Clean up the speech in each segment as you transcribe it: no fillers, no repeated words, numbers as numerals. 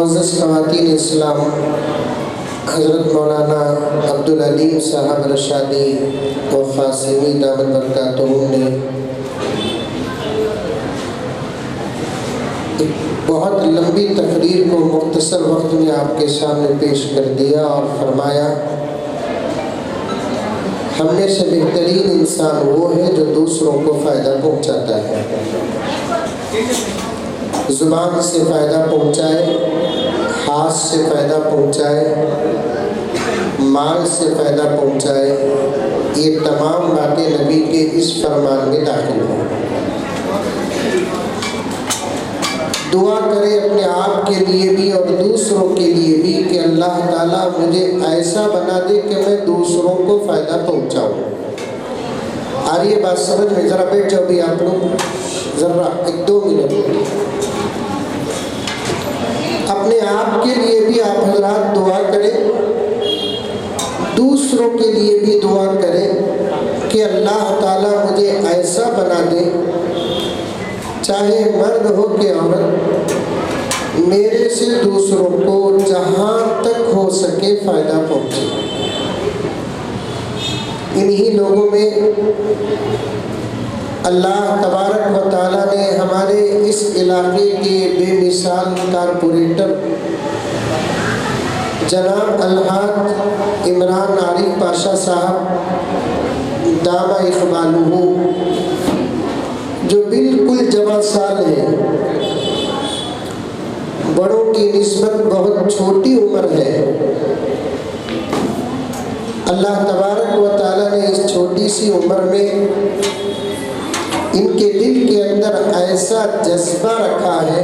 معزز خواتین اسلام، حضرت مولانا عبدالعلیم صاحب رشادی و قاسمی دامت برکاتہم نے ایک بہت لمبی تقریر کو مختصر وقت میں آپ کے سامنے پیش کر دیا اور فرمایا ہم میں سے بہترین انسان وہ ہے جو دوسروں کو فائدہ پہنچاتا ہے، زبان سے فائدہ پہنچائے، ہاتھ سے فائدہ پہنچائے، مال سے فائدہ پہنچائے، یہ تمام باتیں نبی کے اس فرمان میں داخل ہیں۔ دعا کرے اپنے آپ کے لیے بھی اور دوسروں کے لیے بھی کہ اللہ تعالیٰ مجھے ایسا بنا دے کہ میں دوسروں کو فائدہ پہنچاؤں۔ آ رہی ہے بات سمجھ میں؟ ذرا بیٹھ جاؤ بھی آپ لوگ، ذرا 1-2 منٹ۔ اپنے آپ کے لیے بھی آپ حضرات دعا کریں، دوسروں کے لیے بھی دعا کریں کہ اللہ تعالیٰ مجھے ایسا بنا دے، چاہے مرد ہو کہ عورت، میرے سے دوسروں کو جہاں تک ہو سکے فائدہ پہنچے۔ انہی لوگوں میں اللہ تبارک و تعالیٰ نے ہمارے اس علاقے کے بے مثال کارپوریٹر جناب الحاج عمران عارف پاشا صاحب دامہ اقبالہ، جو بالکل جوان سال ہیں، بڑوں کی نسبت بہت چھوٹی عمر ہے، اللہ تبارک و تعالیٰ نے اس چھوٹی سی عمر میں ان کے دل کے اندر ایسا جذبہ رکھا ہے،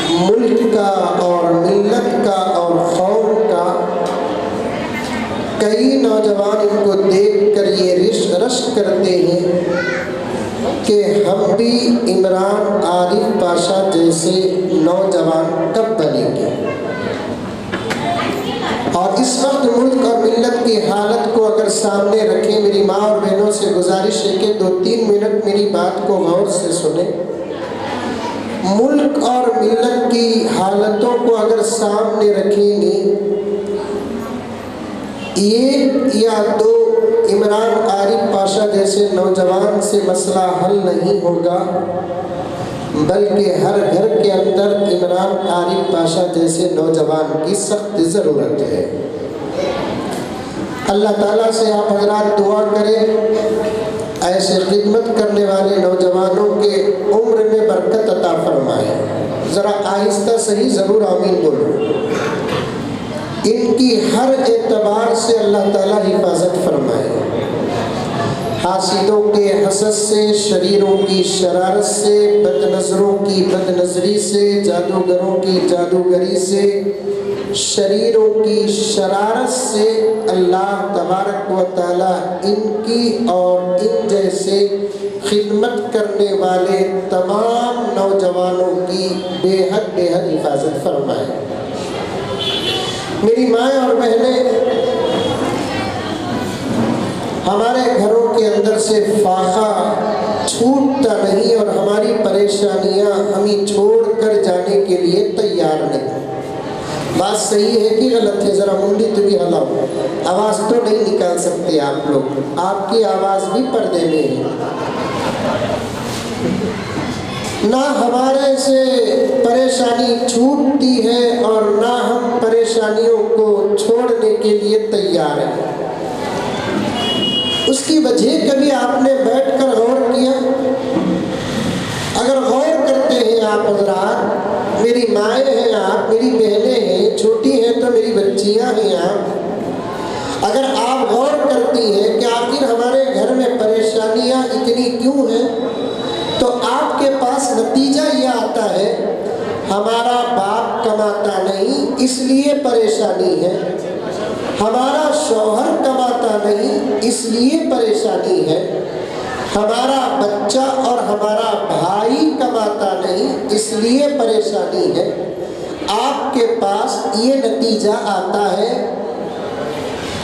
ملک کا اور ملت کا اور قوم کا۔ کئی نوجوان ان کو دیکھ کر یہ رشک کرتے ہیں کہ ہم بھی عمران عارف پاشا جیسے نوجوان کب بنیں گے۔ اور اس وقت ملک اور ملت کی حالت کو اگر سامنے رکھیں، میری ماں اور بہنوں سے گزارش ہے کہ 2-3 منٹ میری بات کو غور سے سنیں۔ ملک اور ملت کی حالتوں کو اگر سامنے رکھیں گے، ایک یا 2 عمران عارف پاشا جیسے نوجوان سے مسئلہ حل نہیں ہوگا، بلکہ ہر گھر کے اندر عمران عارف پاشا جیسے نوجوان کی سخت ضرورت ہے۔ اللہ تعالیٰ سے آپ حضرات دعا کریں ایسے خدمت کرنے والے نوجوانوں کے عمر میں برکت عطا فرمائے۔ ذرا آہستہ صحیح ضرور آمین بولو۔ ان کی ہر اعتبار سے اللہ تعالیٰ حفاظت فرمائے، حاسدوں کے حسد سے، شریروں کی شرارت سے، بد نظروں کی بد نظری سے، جادوگروں کی جادوگری سے، شریروں کی شرارت سے اللہ تبارک و تعالیٰ ان کی اور ان جیسے خدمت کرنے والے تمام نوجوانوں کی بے حد حفاظت فرمائے۔ میری مائیں اور بہنیں، ہمارے گھروں کے اندر سے فاقہ چھوٹتا نہیں اور ہماری پریشانیاں ہمیں چھوڑ کر جانے کے لیے تیار نہیں۔ بات صحیح ہے کہ غلط ہے؟ ذرا منڈی تو بھی ہلاؤ، آواز تو نہیں نکال سکتے آپ لوگ، آپ کی آواز بھی پردے میں ہے۔ نہ ہمارے سے پریشانی چھوٹتی ہے اور نہ ہم پریشانیوں کو چھوڑنے کے لیے تیار ہیں۔ اس کی وجہ کبھی آپ نے بیٹھ کر غور کیا؟ اگر غور کرتے ہیں آپ حضرات، میری مائیں ہیں آپ، میری بہنیں ہیں، چھوٹی ہیں تو میری بچیاں ہیں آپ، اگر آپ غور کرتی ہیں کہ آخر ہمارے گھر میں پریشانیاں اتنی کیوں ہیں، تو آپ کے پاس نتیجہ یہ آتا ہے ہمارا باپ کماتا نہیں اس لیے پریشانی ہے، ہمارا شوہر کماتا نہیں اس لیے پریشانی ہے، ہمارا بچہ اور ہمارا بھائی کماتا نہیں اس لیے پریشانی ہے۔ آپ کے پاس یہ نتیجہ آتا ہے،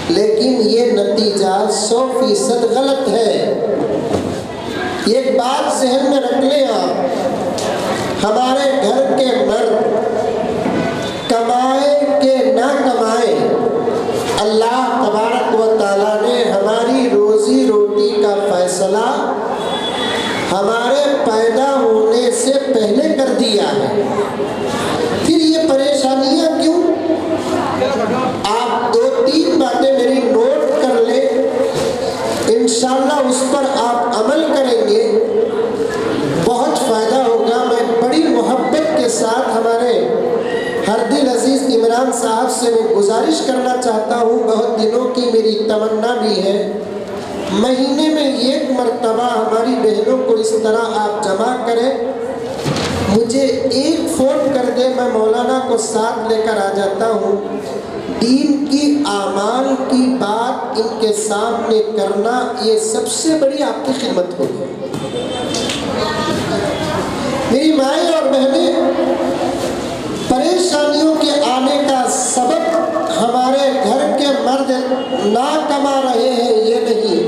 لیکن یہ نتیجہ 100% غلط ہے۔ ایک بات ذہن میں رکھ لیں آپ، ہمارے گھر کے مرد کمائے کہ نہ کمائے، اللہ تبارک و تعالیٰ نے ہماری روزی روٹی کا فیصلہ ہمارے پیدا ہونے سے پہلے کر دیا ہے۔ پھر یہ پریشانیاں کیوں؟ آپ 2-3 باتیں میری نوٹ کر لیں، انشاءاللہ اس پر آپ عمل کریں گے، بہت فائدہ ہوگا۔ میں بڑی محبت کے ساتھ ہمارے ہردل عزیز عمران صاحب سے میں گزارش کرنا چاہتا ہوں، بہت دنوں کی میری تمنا بھی ہے، مہینے میں 1 مرتبہ ہماری بہنوں کو اس طرح آپ جمع کریں، مجھے 1 فون کر دیں، میں مولانا کو ساتھ لے کر آ جاتا ہوں۔ دین کی اعمال کی بات ان کے سامنے کرنا، یہ سب سے بڑی آپ کی خدمت ہوگی۔ میری مائیں اور بہنیں، پریشانیوں کے آنے کا سبب ہمارے گھر کے مرد نہ کما رہے ہیں یہ نہیں،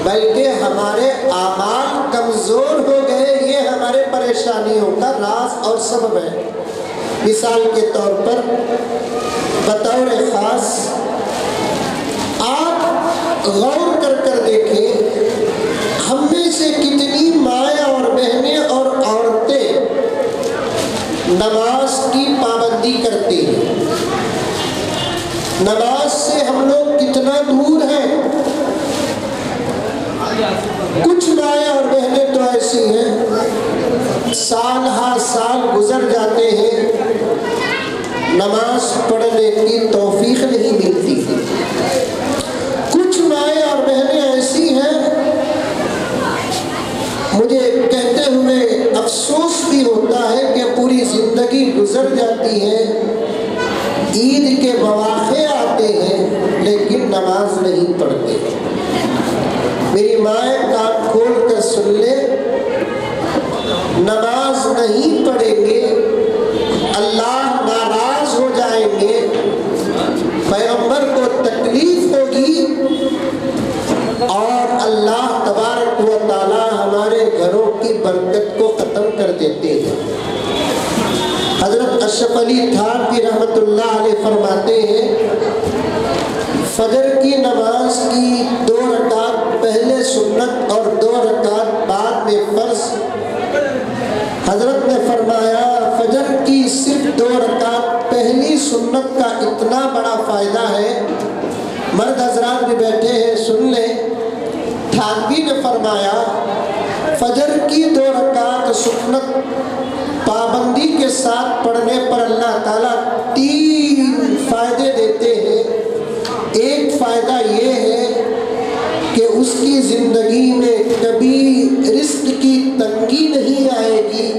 بلکہ ہمارے اعمال کمزور ہو گئے، یہ ہمارے پریشانیوں کا راز اور سبب ہے۔ مثال کے طور پر بطور خاص آپ غور کر دیکھیں، ہم میں سے کتنی مائیں اور بہنیں اور عورتیں نماز کی پابندی کرتی ہیں؟ نماز سے ہم لوگ کتنا دور ہیں؟ کچھ مائیں اور بہنیں تو ایسی ہیں سال ہر سال گزر جاتے ہیں، نماز پڑھنے کی توفیق نہیں ملتی۔ کچھ مائیں اور بہنیں ایسی ہیں، مجھے کہتے ہوئے افسوس بھی ہوتا ہے کہ پوری زندگی گزر جاتی ہے، عید کے مواقع آتے ہیں لیکن نماز نہیں پڑھتے۔ میری مائیں کان کھول کر سن لے، نماز نہیں پڑھیں گے اللہ ناراض ہو جائیں گے، پیغمبر کو تکلیف ہوگی، اور اللہ تبارک و تعالی ہمارے گھروں کی برکت کو ختم کر دیتے ہیں۔ حضرت اشرف علی تھانوی رحمۃ اللہ علیہ فرماتے ہیں، فجر کی نماز کی 2 رکعت پہلے سنت اور 2 رکعت بعد میں فرض۔ حضرت نے فرمایا فجر کی صرف 2 رکعت پہلی سنت کا اتنا بڑا فائدہ ہے، مرد حضرات بھی بیٹھے ہیں سن لیں۔ تھانوی نے فرمایا فجر کی 2 رکعت سنت پابندی کے ساتھ پڑھنے پر اللہ تعالیٰ 3 فائدے دیتے ہیں۔ ایک فائدہ یہ ہے کہ اس کی زندگی میں کبھی رزق کی تنگی نہیں آئے گی،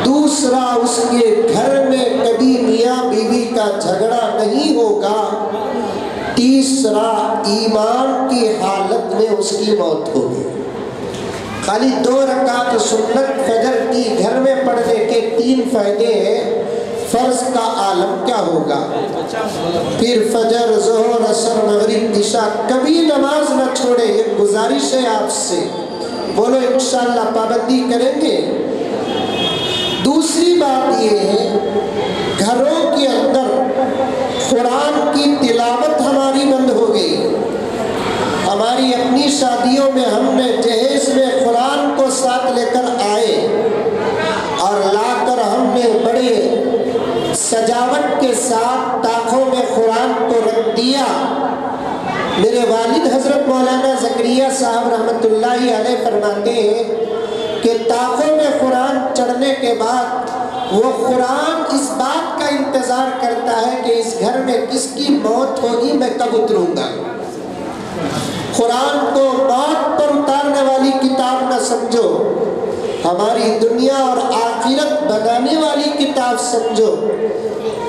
دوسرا اس کے گھر میں کبھی میاں بیوی کا جھگڑا نہیں ہوگا، تیسرا ایمان کی حالت میں اس کی موت ہوگی۔ خالی 2 رکعت سنت فجر کی گھر میں پڑھنے کے 3 فائدے ہیں، فرض کا عالم کیا ہوگا؟ پھر فجر، ظہر، عصر، مغرب، عشاء کبھی نماز نہ چھوڑے، یہ گزارش ہے آپ سے، بولو انشاءاللہ پابندی کریں گے۔ دوسری بات یہ ہے، گھروں کے اندر قرآن کی تلاوت ہماری بند ہو گئی۔ ہماری اپنی شادیوں میں ہم نے جہیز میں قرآن کو ساتھ لے کر آئے اور لا کر ہم نے بڑے سجاوٹ کے ساتھ طاقوں میں قرآن کو رکھ دیا۔ میرے والد حضرت مولانا زکریا صاحب رحمۃ اللہ علیہ فرماتے ہیں کہ طاقوں میں قرآن چڑھنے کے بعد وہ قرآن اس بات کا انتظار کرتا ہے کہ اس گھر میں کس کی موت ہوگی، میں کب اتروں گا۔ قرآن کو موت پر اتارنے والی کتاب نہ سمجھو، ہماری دنیا اور آخرت بنانے والی کتاب سمجھو۔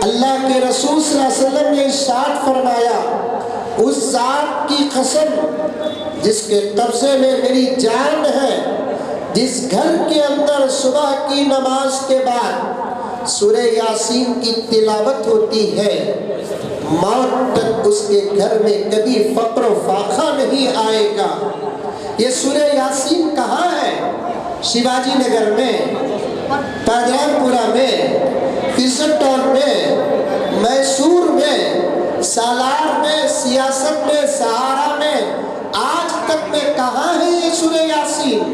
اللہ کے رسول صلی اللہ علیہ وسلم نے ارشاد فرمایا، اس ذات کی قسم جس کے قبضے میں میری جان ہے، جس گھر کے اندر صبح کی نماز کے بعد سورہ یاسین کی تلاوت ہوتی ہے، موت تک اس کے گھر میں کبھی فقر و فاقہ نہیں آئے گا۔ یہ سورہ یاسین کہاں ہے؟ شیواجی نگر میں پادران پورہ میں، فیصد ٹاؤن میں، میسور میں، سالار میں، سیاست میں، سہارا میں، آج تک میں کہاں ہے یہ سورہ یاسین؟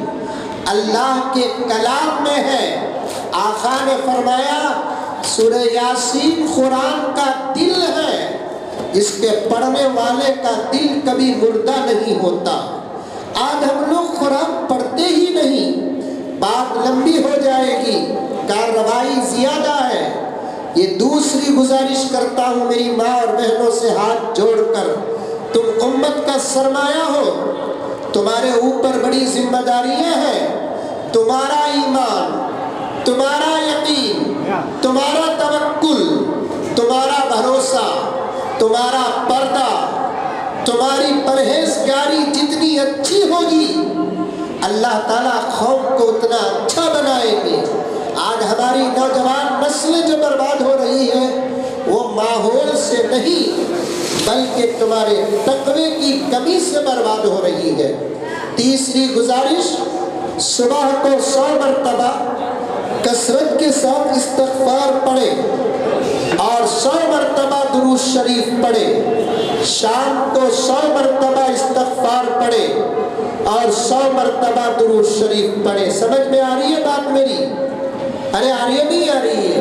اللہ کے کلام میں ہے۔ آقا نے فرمایا سورہ یاسین قرآن کا دل ہے، اس کے پڑھنے والے کا دل کبھی مردہ نہیں ہوتا۔ آج ہم لوگ قرآن پڑھتے ہی نہیں، بات لمبی ہو جائے گی، کارروائی زیادہ ہے۔ یہ دوسری گزارش کرتا ہوں میری ماں اور بہنوں سے ہاتھ جوڑ کر، تم امت کا سرمایہ ہو، تمہارے اوپر بڑی ذمہ داریاں ہیں۔ تمہارا ایمان، تمہارا یقین، تمہارا توکل، تمہارا بھروسہ، تمہارا پردہ، تمہاری پرہیزگاری جتنی اچھی ہوگی اللہ تعالیٰ قوم کو اتنا اچھا بنائیں گے۔ آج ہماری نوجوان نسلیں جو برباد ہو رہی ہے وہ ماحول سے نہیں بلکہ تمہارے تقوی کی کمی سے برباد ہو رہی ہے۔ تیسری گزارش، صبح کو 100 مرتبہ کثرت کے ساتھ استغفار پڑھے اور 100 مرتبہ درود شریف پڑھے، شام کو 100 مرتبہ استغفار پڑھے اور 100 مرتبہ درود شریف پڑھے۔ سمجھ میں آ رہی ہے بات میری؟ ارے آ رہی ہے نہیں آ رہی ہے؟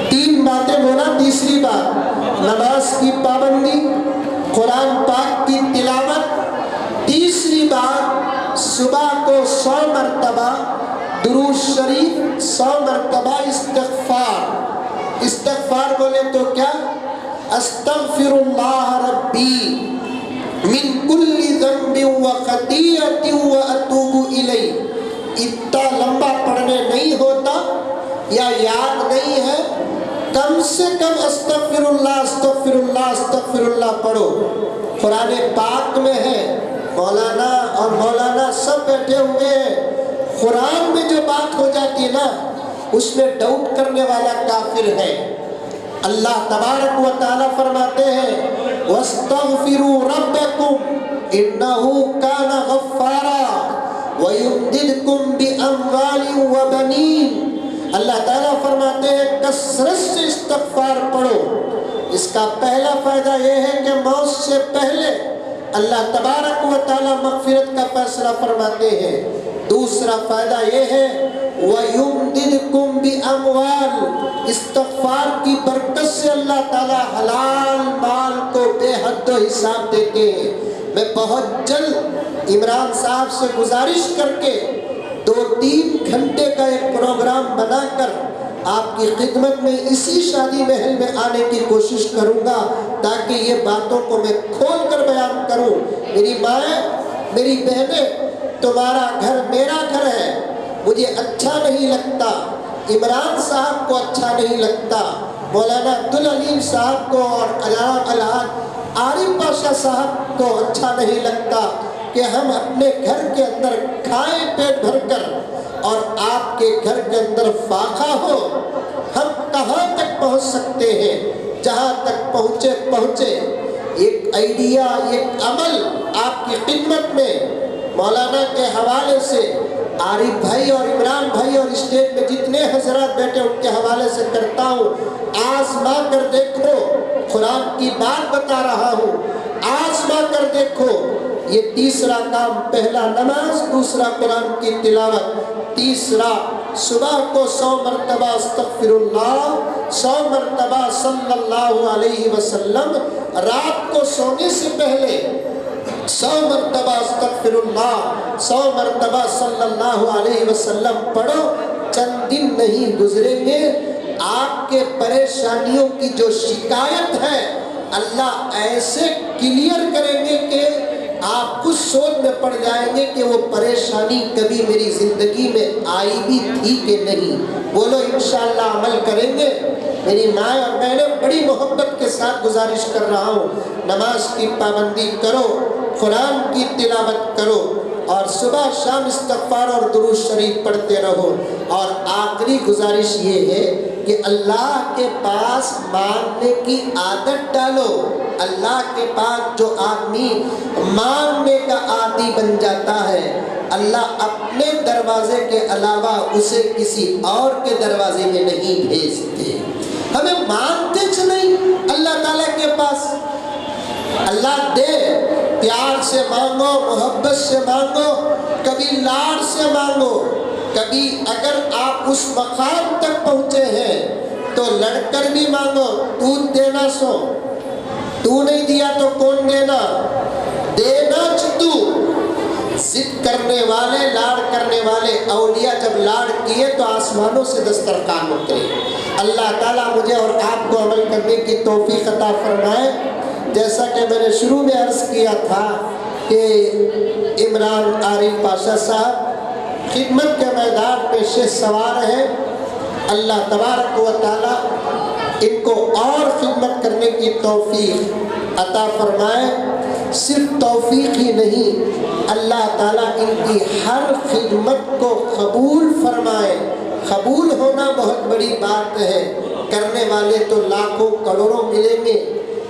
3 باتیں بولا۔ تیسری بات نماز کی پابندی، قرآن پاک کی تلاوت۔ تیسری بات صبح کو 100 مرتبہ درود شریف، 100 مرتبہ استغفار۔ استغفار بولے تو کیا؟ استغفر اللہ ربی من کل ذنب و خطیئۃ و اتوب الیہ۔ اتنا لمبا پڑھنے نہیں ہوتا یا یاد نہیں ہے، کم سے کم استغفر اللہ استغفر اللہ استغفر اللہ پڑھو۔ قرآن پاک میں ہے، مولانا اور مولانا سب بیٹھے ہوئے ہیں، قرآن میں جو بات ہو جاتی ہے نا اس میں ڈاؤٹ کرنے والا کافر ہے۔ اللہ تبارک و تعالیٰ فرماتے ہیں وَاسْتَغْفِرُوا رَبَّكُمْ إِنَّهُ كَانَ غَفَّارًا وَيُمْدِدْكُمْ بِأَمْوَالٍ وَبَنِينَ۔ اللہ تعالیٰ فرماتے ہیں کثرت سے استغفار پڑھو۔ اس کا پہلا فائدہ یہ ہے کہ موت سے پہلے اللہ تبارک و تعالیٰ مغفرت کا فیصلہ فرماتے ہیں۔ دوسرا فائدہ یہ ہے وَيُمْدِدْكُمْ بِأَمْوَالٍ، استغفار کی برکت سے اللہ تعالیٰ حلال مال کو بے حد و حساب دیتے ہیں۔ میں بہت جلد عمران صاحب سے گزارش کر کے 2-3 گھنٹے کا ایک پروگرام بنا کر آپ کی خدمت میں اسی شادی محل میں آنے کی کوشش کروں گا تاکہ یہ باتوں کو میں کھول کر بیان کروں۔ میری مائیں، میری بہنیں، تمہارا گھر میرا گھر ہے، مجھے اچھا نہیں لگتا، عمران صاحب کو اچھا نہیں لگتا، مولانا عبدالعلیم صاحب کو اور الحاج عارف پاشا صاحب کو اچھا نہیں لگتا کہ ہم اپنے گھر کے اندر کھائیں پیٹ بھر کر اور آپ کے گھر کے اندر فاقہ ہو۔ ہم کہاں تک پہنچ سکتے ہیں؟ جہاں تک پہنچے ایک آئیڈیا، ایک عمل آپ کی خدمت میں مولانا کے حوالے سے، عارف بھائی اور عمران بھائی اور اسٹیج میں جتنے حضرات بیٹھے ان کے حوالے سے کرتا ہوں۔ آزما کر دیکھو، قرآن کی بات بتا رہا ہوں، آزما کر دیکھو۔ یہ تیسرا کام، پہلا نماز، دوسرا قرآن کی تلاوت، تیسرا صبح کو 100 مرتبہ استغفر اللہ، 100 مرتبہ صلی اللہ علیہ وسلم، رات کو سونے سے پہلے 100 مرتبہ استغفر اللہ، 100 مرتبہ صلی اللہ علیہ وسلم پڑھو۔ چند دن نہیں گزریں گے، آپ کے پریشانیوں کی جو شکایت ہے اللہ ایسے کلیئر کریں گے کہ آپ خود سوچ میں پڑ جائیں گے کہ وہ پریشانی کبھی میری زندگی میں آئی بھی تھی کہ نہیں۔ بولو انشاءاللہ عمل کریں گے۔ میری ماں اور بہنیں، بڑی محبت کے ساتھ گزارش کر رہا ہوں، نماز کی پابندی کرو، قرآن کی تلاوت کرو اور صبح شام استغفار اور درود شریف پڑھتے رہو۔ اور آخری گزارش یہ ہے کہ اللہ کے پاس مانگنے کی عادت ڈالو۔ اللہ کے پاس جو آدمی مانگنے کا عادی بن جاتا ہے اللہ اپنے دروازے کے علاوہ اسے کسی اور کے دروازے میں نہیں بھیجتے. ہمیں مانگتے چلیں اللہ تعالیٰ کے پاس. اللہ دے، پیار سے مانگو، محبت سے مانگو، کبھی لاڑ سے مانگو. کبھی اگر آپ اس مقام تک پہنچے ہیں تو لڑ کر بھی مانگو. دودھ دینا سو، تو نہیں دیا تو کون دینا؟ دینا تو. ضد کرنے والے، لاڑ کرنے والے اولیاء جب لاڑ کیے تو آسمانوں سے دسترخوان اترے. اللہ تعالیٰ مجھے اور آپ کو عمل کرنے کی توفیق عطا فرمائے. جیسا کہ میں نے شروع میں عرض کیا تھا کہ عمران عارف پاشا صاحب خدمت کے میدان میں شہ سوار ہیں. اللہ تبارک و تعالیٰ ان کو اور خدمت کرنے کی توفیق عطا فرمائے. صرف توفیق ہی نہیں، اللہ تعالیٰ ان کی ہر خدمت کو قبول فرمائے. قبول ہونا بہت بڑی بات ہے. کرنے والے تو لاکھوں کروڑوں ملیں گے،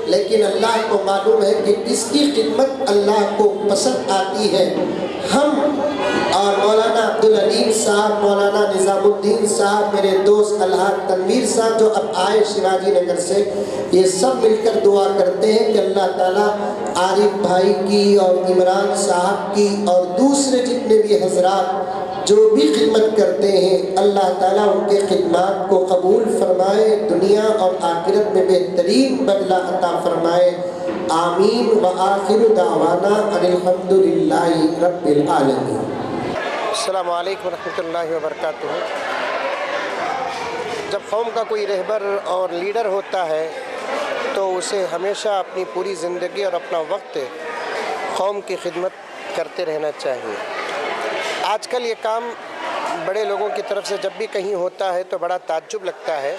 لیکن اللہ کو معلوم ہے کہ کس کی خدمت اللہ کو پسند آتی ہے. ہم اور مولانا عبدالعلیم صاحب، مولانا نظام الدین صاحب، میرے دوست الحاج تنویر صاحب جو اب آئے شیواجی نگر سے، یہ سب مل کر دعا کرتے ہیں کہ اللہ تعالیٰ عارف بھائی کی اور عمران صاحب کی اور دوسرے جتنے بھی حضرات جو بھی خدمت کرتے ہیں، اللہ تعالیٰ ان کے خدمات کو قبول فرمائے، دنیا اور آخرت میں بہترین بدلہ عطا فرمائے. آمین. وآخر دعوانا ان الحمدللہ رب العالمین. السلام علیکم ورحمۃ اللہ وبرکاتہ. جب قوم کا کوئی رہبر اور لیڈر ہوتا ہے تو اسے ہمیشہ اپنی پوری زندگی اور اپنا وقت قوم کی خدمت کرتے رہنا چاہیے. آج کل یہ کام بڑے لوگوں کی طرف سے جب بھی کہیں ہوتا ہے تو بڑا تعجب لگتا ہے،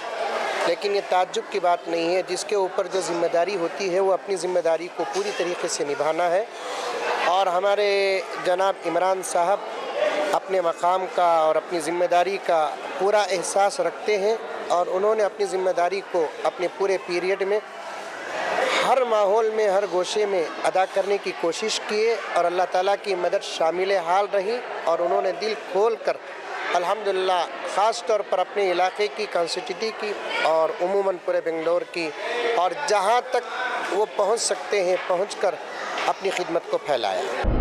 لیکن یہ تعجب کی بات نہیں ہے. جس کے اوپر جو ذمہ داری ہوتی ہے وہ اپنی ذمہ داری کو پوری طریقے سے نبھانا ہے. اور ہمارے جناب عمران صاحب اپنے مقام کا اور اپنی ذمہ داری کا پورا احساس رکھتے ہیں، اور انہوں نے اپنی ذمہ داری کو اپنے پورے پیریڈ میں ہر ماحول میں، ہر گوشے میں ادا کرنے کی کوشش کیے، اور اللہ تعالیٰ کی مدد شامل حال رہی. اور انہوں نے دل کھول کر الحمدللہ خاص طور پر اپنے علاقے کی، کانسٹیٹیوٹی کی اور عموماً پورے بنگلور کی، اور جہاں تک وہ پہنچ سکتے ہیں پہنچ کر اپنی خدمت کو پھیلایا.